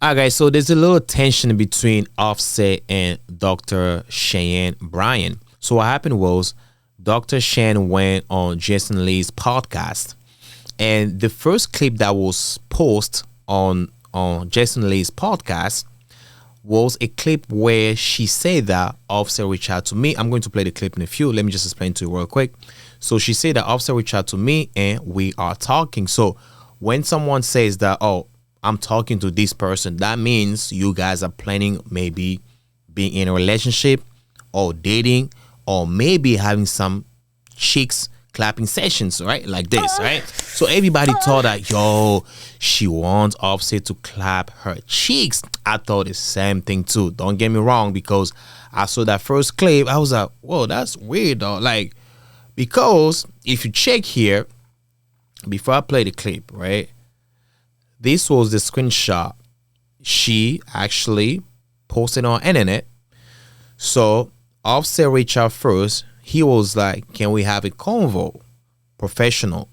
Okay, so there's a little tension between Offset and Dr. Cheyenne Bryant. So what happened was Dr. Cheyenne went on Jason Lee's podcast, and the first clip that was posted on Jason Lee's podcast was a clip where she said that Offset reached out to me. I'm going to play the clip in a few. Let me just explain to you real quick. So she said that Offset reached out to me and we are talking. So when someone says that, oh, I'm talking to this person, that means you guys are planning maybe being in a relationship or dating or maybe having some chicks clapping sessions, right? Like this, right? So everybody thought that, yo, she wants Offset to clap her cheeks. I thought the same thing too. Don't get me wrong, because I saw that first clip. I was like, whoa, that's weird though. Like, because if you check here, before I play the clip, right? This was the screenshot she actually posted on internet. So Offset reached out first. He was like, can we have a convo? Professional.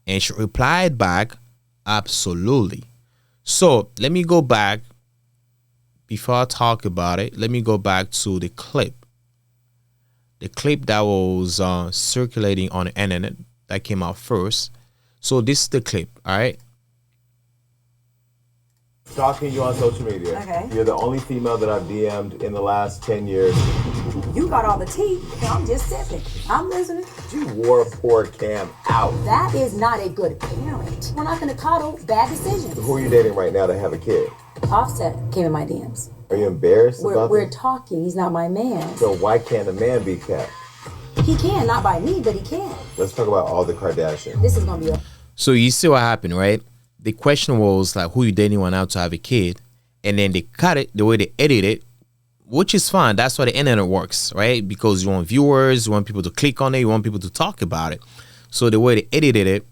And she replied back, absolutely. So let me go back. Before I talk about it, let me go back to the clip. The clip that was circulating on the internet that came out first. So this is the clip, all right? Stalking you on social media. Okay. You're the only female that I've DM'd in the last 10 years. You got all the tea. I'm just sipping. I'm listening. You wore a poor Cam out. That is not a good parent. We're not going to coddle bad decisions. Who are you dating right now to have a kid? Offset came in my DMs. Are you embarrassed about We're this? talking. He's not my man. So why can't a man be kept? He can, not by me, but he can. Let's talk about all the Kardashians. This is going to be a... So you see what happened, right? The question was like, who you dating one out to have a kid? And then they cut it the way they edit it, which is fine. That's why the internet works, right? Because you want viewers, you want people to click on it, you want people to talk about it. So the way they edited it,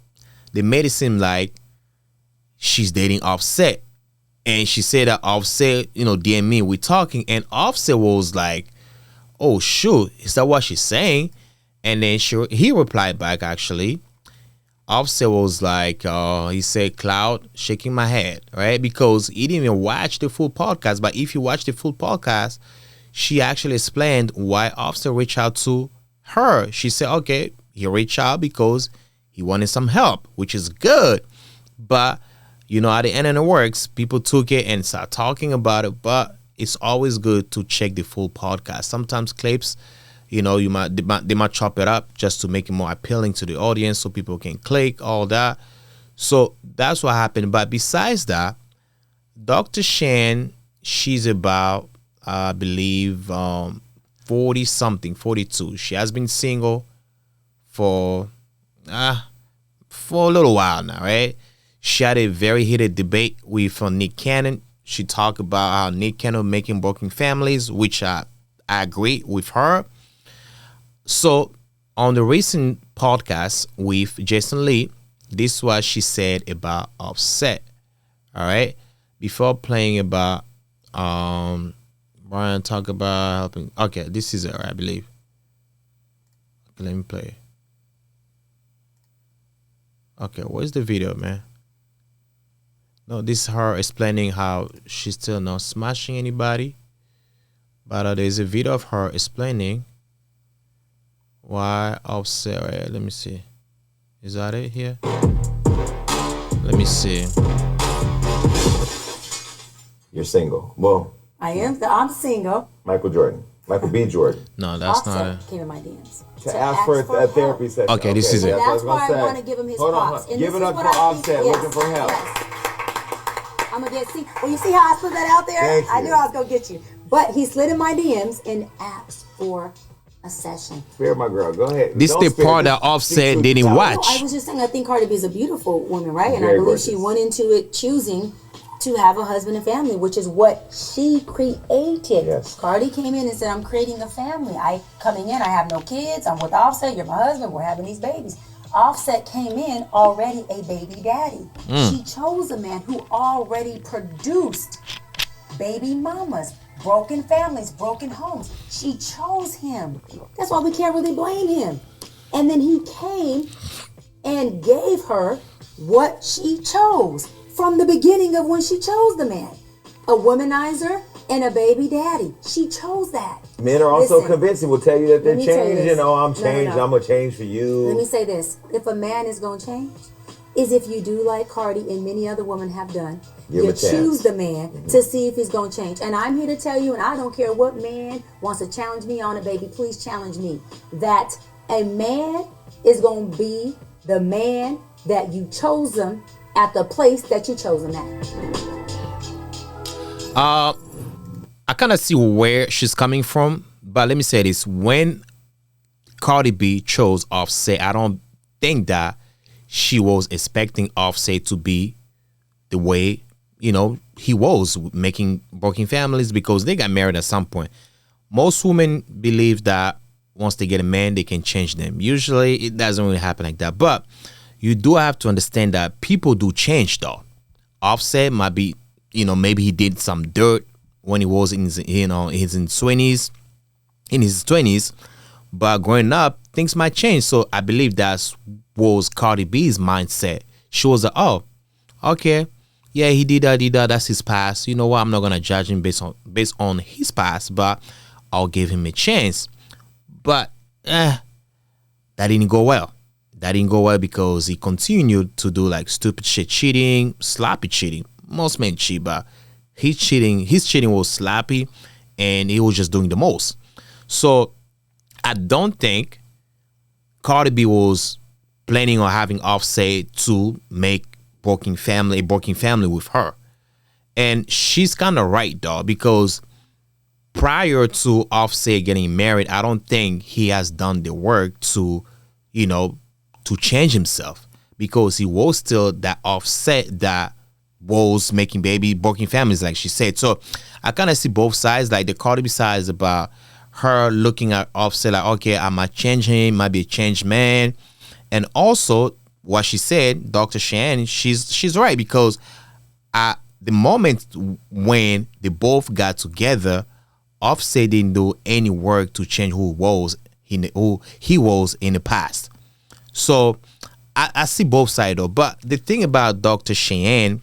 they made it seem like she's dating Offset. And she said that Offset, DM me, we're talking. And Offset was like, oh, shoot, is that what she's saying? And then he replied back, actually. Offset was like, he said, Cloud, shaking my head, right? Because he didn't even watch the full podcast. But if you watch the full podcast, she actually explained why Offset reached out to her. She said, okay, he reached out because he wanted some help, which is good. But, how the internet works, people took it and started talking about it. But it's always good to check the full podcast. Sometimes clips, they might chop it up just to make it more appealing to the audience so people can click, all that. So that's what happened. But besides that, Dr. Cheyenne, she's about, I believe, 40-something, 42. She has been single for a little while now, right? She had a very heated debate with Nick Cannon. She talked about how Nick Cannon making broken families, which I agree with her. So on the recent podcast with Jason Lee, this is what she said about Offset. All right. Before playing about Brian talk about helping. Okay, this is it, I believe. Okay, let me play it. Okay, where's the video, man? No, this is her explaining how she's still not smashing anybody. But there's a video of her explaining why Offset. Right, let me see. Is that it here? Let me see. You're single. Well, I'm single. Michael B. Jordan. No, that's Offset not it. came in my DMs. To ask for a therapy session. Okay, this is it. That's, That's what I was why I gonna want say. to give him his Hold props. on. And Give this it is up what for I think- Offset yes, looking for help. yes. I'm gonna you see how I put that out there? Thank I you. knew I was gonna get you. But he slid in my DMs and asked for a session. Spare my girl. Go ahead. This Don't the spare- part just- that Offset just didn't tell watch. No, I was just saying I think Cardi B is a beautiful woman, right? And I Very believe she gorgeous. went into it choosing to have a husband and family, which is what she created. Yes. Cardi came in and said, I'm creating a family. I have no kids, I'm with Offset, you're my husband, we're having these babies. Offset came in already a baby daddy. She chose a man who already produced baby mamas, broken families, broken homes. She chose him. That's why we can't really blame him. And then he came and gave her what she chose. from the beginning of when she chose the man. A womanizer and a baby daddy. She chose that. Men are also Listen, convincing. Will tell you that they're let me tell you changing. this. Oh, I'm No, changed. no. I'm gonna change for you. Let me say this. If a man is going to change, is if you do like Cardi and many other women have done. Give him You a chance. choose the man to see if he's going to change. And I'm here to tell you, and I don't care what man wants to challenge me on it, baby, please challenge me, that a man is going to be the man that you chose him at the place that you chose him at. I kind of see where she's coming from, but let me say this: when Cardi B chose Offset, I don't think that she was expecting Offset to be the way he was, making broken families, because they got married at some point. Most women believe that once they get a man, they can change them. Usually, it doesn't really happen like that. But you do have to understand that people do change, though. Offset might be, maybe he did some dirt when he was in his 20s, but growing up, things might change. So I believe that was Cardi B's mindset. She was like, oh, okay, yeah, he did that. That's his past. You know what? I'm not gonna judge him based on his past, but I'll give him a chance. But that didn't go well. That didn't go well because he continued to do like stupid shit, cheating, sloppy cheating. Most men cheat, but his cheating was sloppy, and he was just doing the most. So I don't think Cardi B was planning on having Offset to make a broken family with her. And she's kind of right, though, because prior to Offset getting married, I don't think he has done the work to change himself, because he was still that Offset that was making broken families, like she said. So I kind of see both sides. Like the Cardi B side is about her looking at Offset like, okay, I might change him, might be a changed man. And also what she said, Dr. Cheyenne, she's right, because at the moment when they both got together, Offset didn't do any work to change who he was in the past. So I see both sides though. But the thing about Dr. Cheyenne,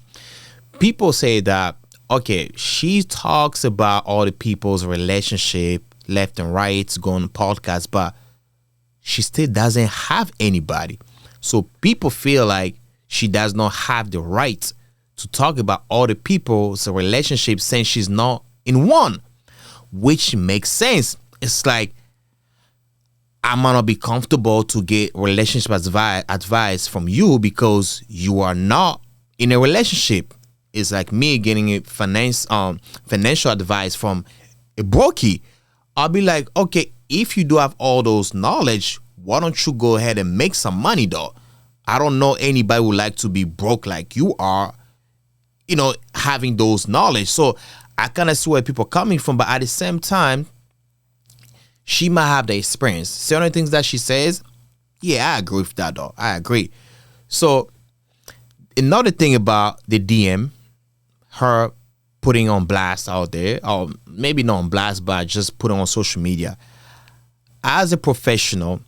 people say that, okay, she talks about all the people's relationship left and right, go on podcasts, but she still doesn't have anybody. So people feel like she does not have the right to talk about all the people's relationships since she's not in one, which makes sense. It's like, I might not be comfortable to get relationship advice from you because you are not in a relationship. It's like me getting a financial advice from a brokey. I'll be like, okay, if you do have all those knowledge, why don't you go ahead and make some money, though? I don't know anybody who would like to be broke like you are, having those knowledge. So I kind of see where people are coming from, but at the same time, she might have the experience. Certain things that she says, yeah, I agree with that, though. I agree. So another thing about the DM, her putting on blast out there, or maybe not on blast, but just put on social media. As a professional,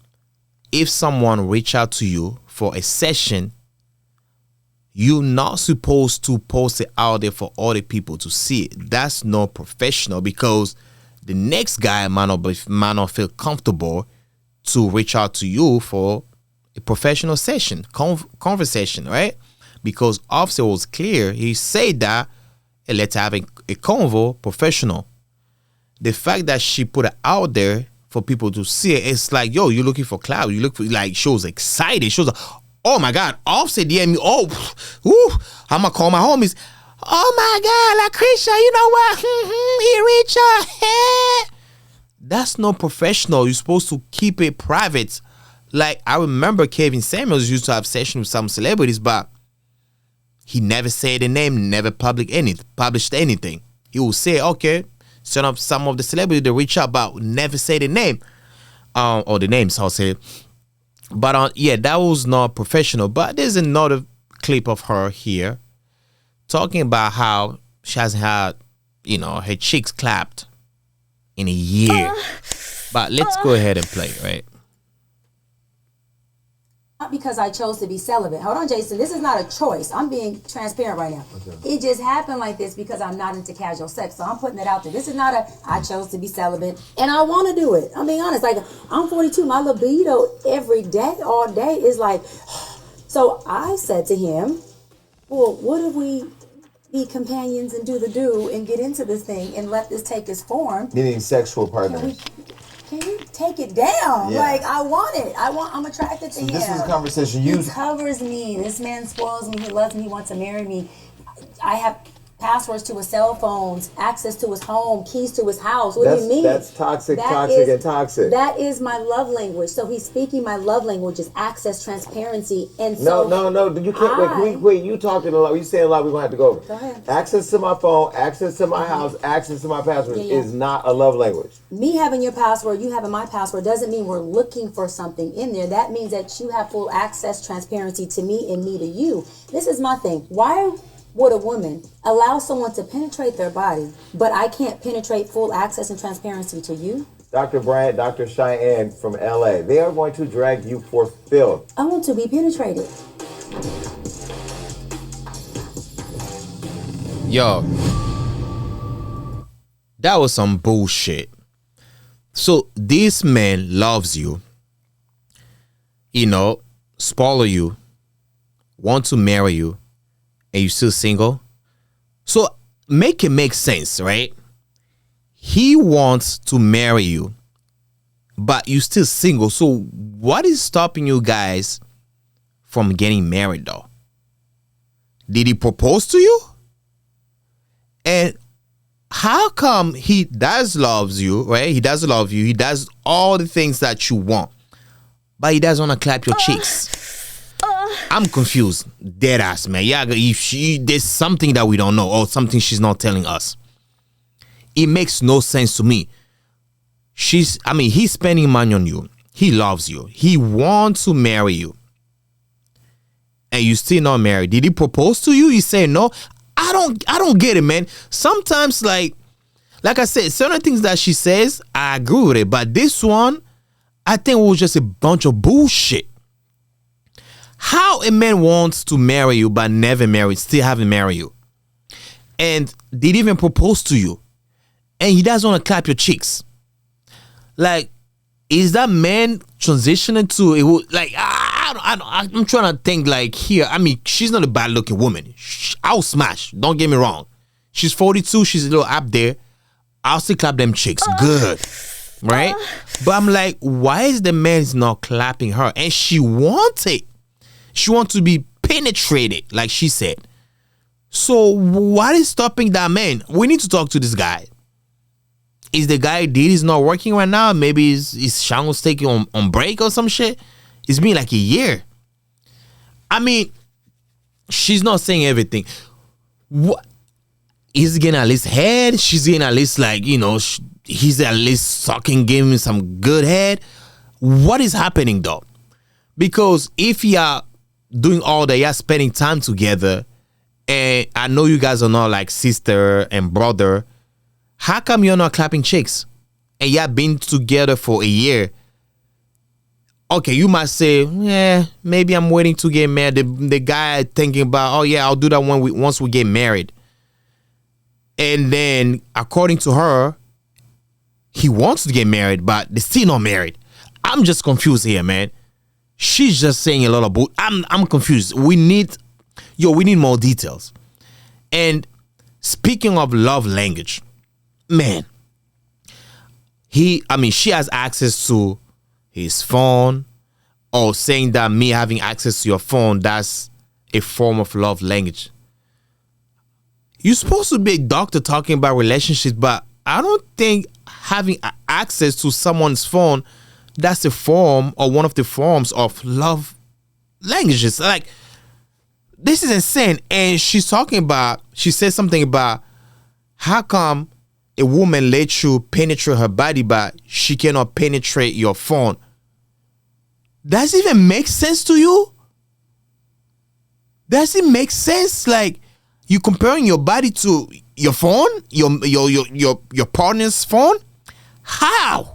if someone reach out to you for a session, you're not supposed to post it out there for other people to see it. That's not professional, because the next guy might not feel comfortable to reach out to you for a professional session, conversation, right? Because Offset was clear. He said that, hey, let's have a convo, professional. The fact that she put it out there for people to see it, it's like, yo, you're looking for clout. You look for, like, she was excited. She was like, oh my God, Offset DM me. Oh, I'm gonna call my homies. Oh my God, LaCrisha, you know what? He reached out. That's not professional. You're supposed to keep it private. Like, I remember Kevin Samuels used to have sessions with some celebrities, but he never said the name, never published anything. He would say, okay, send up some of the celebrities to reach out, but never say the name. Or the names, I'll say. But yeah, that was not professional. But there's another clip of her here talking about how she hasn't had, her cheeks clapped in a year. But let's go ahead and play, right? Not because I chose to be celibate. Hold on, Jason. This is not a choice. I'm being transparent right now. Okay. It just happened like this because I'm not into casual sex. So I'm putting it out there. This is not I chose to be celibate and I want to do it. I'm being honest. Like, I'm 42. My libido every day, all day is like, so I said to him, well, what if we be companions and do the do and get into this thing and let this take its form? Meaning sexual partners. Can you take it down? Yeah. Like, I want it. I'm attracted to him. This is a conversation. He covers me. This man spoils me. He loves me. He wants to marry me. I have passwords to his cell phones, access to his home, keys to his house. What do you mean? That's toxic. That is my love language. So he's speaking my love language is access, transparency, and so no. You can't wait. You talking a lot. You saying a lot. We're gonna have to go over. Go ahead. Access to my phone, access to my house, access to my password is not a love language. Me having your password, you having my password doesn't mean we're looking for something in there. That means that you have full access, transparency to me and me to you. This is my thing. Why would a woman allow someone to penetrate their body, but I can't penetrate full access and transparency to you? Dr. Bryant, Dr. Cheyenne from LA, they are going to drag you for filth. I want to be penetrated. Yo, that was some bullshit. So this man loves you, spoil you, want to marry you, and you still single. So make it make sense, right? He wants to marry you, but you still single. So what is stopping you guys from getting married though? Did he propose to you? And how come he does loves you, right? He does love you. He does all the things that you want, but he doesn't want to clap your cheeks. I'm confused. Dead ass, man. Yeah, if there's something that we don't know or something she's not telling us. It makes no sense to me. He's spending money on you. He loves you. He wants to marry you. And you still not married. Did he propose to you? You say no. I don't get it, man. Sometimes, like I said, certain things that she says, I agree with it. But this one, I think it was just a bunch of bullshit. How a man wants to marry you but never married, still haven't married you, and did even propose to you, and he doesn't want to clap your cheeks. Like, is that man transitioning to it? Like, I'm trying to think. Like, here, she's not a bad looking woman. I'll smash. Don't get me wrong. She's 42. She's a little up there. I'll still clap them cheeks. Good. Right? But I'm like, why is the man not clapping her? And she wants it. She wants to be penetrated, like she said. So what is stopping that man? We need to talk to this guy. Is the guy deal is not working right now? Maybe his channel's taking on break or some shit? It's been like a year. She's not saying everything. What? He's getting at least head. She's getting at least he's at least sucking, giving him some good head. What is happening though? Because if you are doing all that, you're spending time together, and I know you guys are not like sister and brother, how come you're not clapping cheeks? And you've been together for a year. Okay, you might say, yeah, maybe I'm waiting to get married. The guy thinking about, oh yeah, I'll do that once we get married. And then, according to her, he wants to get married, but they're still not married. I'm just confused here, man. She's just saying a lot of bull. I'm confused. We need more details. And speaking of love language, man, she has access to his phone, or saying that me having access to your phone, that's a form of love language. You're supposed to be a doctor talking about relationships, but I don't think having access to someone's phone, that's a form or one of the forms of love languages. Like, this is insane. And she said something about how come a woman lets you penetrate her body, but she cannot penetrate your phone. Does it even make sense to you? Does it make sense? Like, you comparing your body to your phone, your partner's phone? How?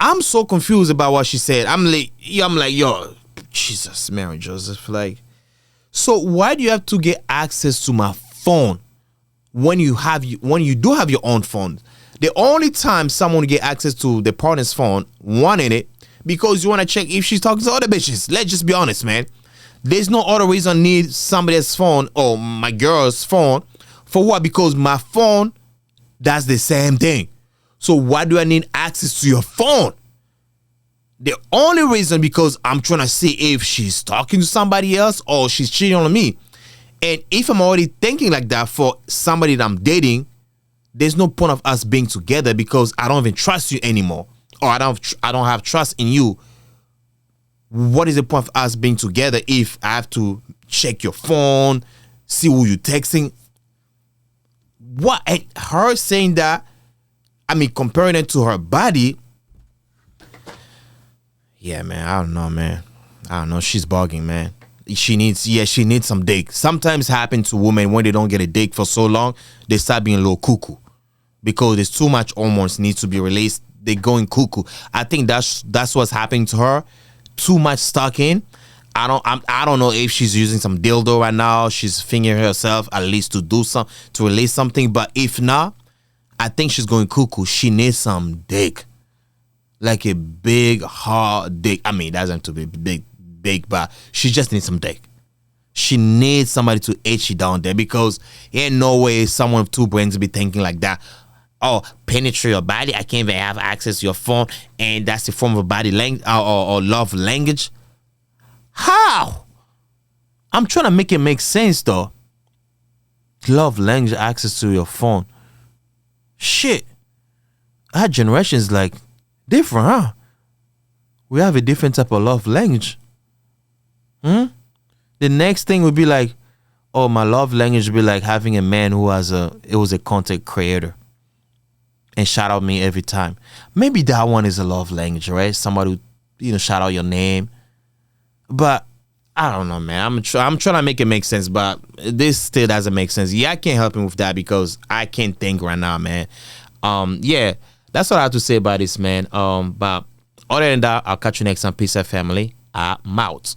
I'm so confused about what she said. I'm like, yo, Jesus, Mary Joseph. Like, so why do you have to get access to my phone when you do have your own phone? The only time someone get access to the partner's phone, one in it, because you want to check if she's talking to other bitches. Let's just be honest, man. There's no other reason I need somebody's phone or my girl's phone. For what? Because my phone does the same thing. So why do I need access to your phone? The only reason because I'm trying to see if she's talking to somebody else or she's cheating on me. And if I'm already thinking like that for somebody that I'm dating, there's no point of us being together because I don't even trust you anymore. Or I don't have trust in you. What is the point of us being together if I have to check your phone, see who you're texting? What? And her saying that, I mean, comparing it to her body. Yeah, man, I don't know, man. I don't know. She's bugging, man. She needs some dick. Sometimes happen to women when they don't get a dick for so long, they start being a little cuckoo because there's too much hormones needs to be released. They going cuckoo. I think that's what's happening to her. Too much stuck in. I don't know if she's using some dildo right now. She's fingering herself at least to release something. But if not, I think she's going cuckoo. She needs some dick, like a big hard dick. I mean, it doesn't have to be big, but she just needs some dick. She needs somebody to itch it down there because ain't no way someone with two brains be thinking like that. Oh, penetrate your body. I can't even have access to your phone, and that's the form of body language or love language. How? I'm trying to make it make sense though. Love language, access to your phone. Shit, our generation is like different, huh? We have a different type of love language. The next thing would be like, oh, my love language would be like having a man who was a content creator and shout out me every time. Maybe that one is a love language, right? Somebody who, shout out your name. But I don't know, man. I'm trying to make it make sense, but this still doesn't make sense. Yeah, I can't help him with that because I can't think right now, man. Yeah, that's what I have to say about this, man. But other than that, I'll catch you next time. Peace out, family. I'm out.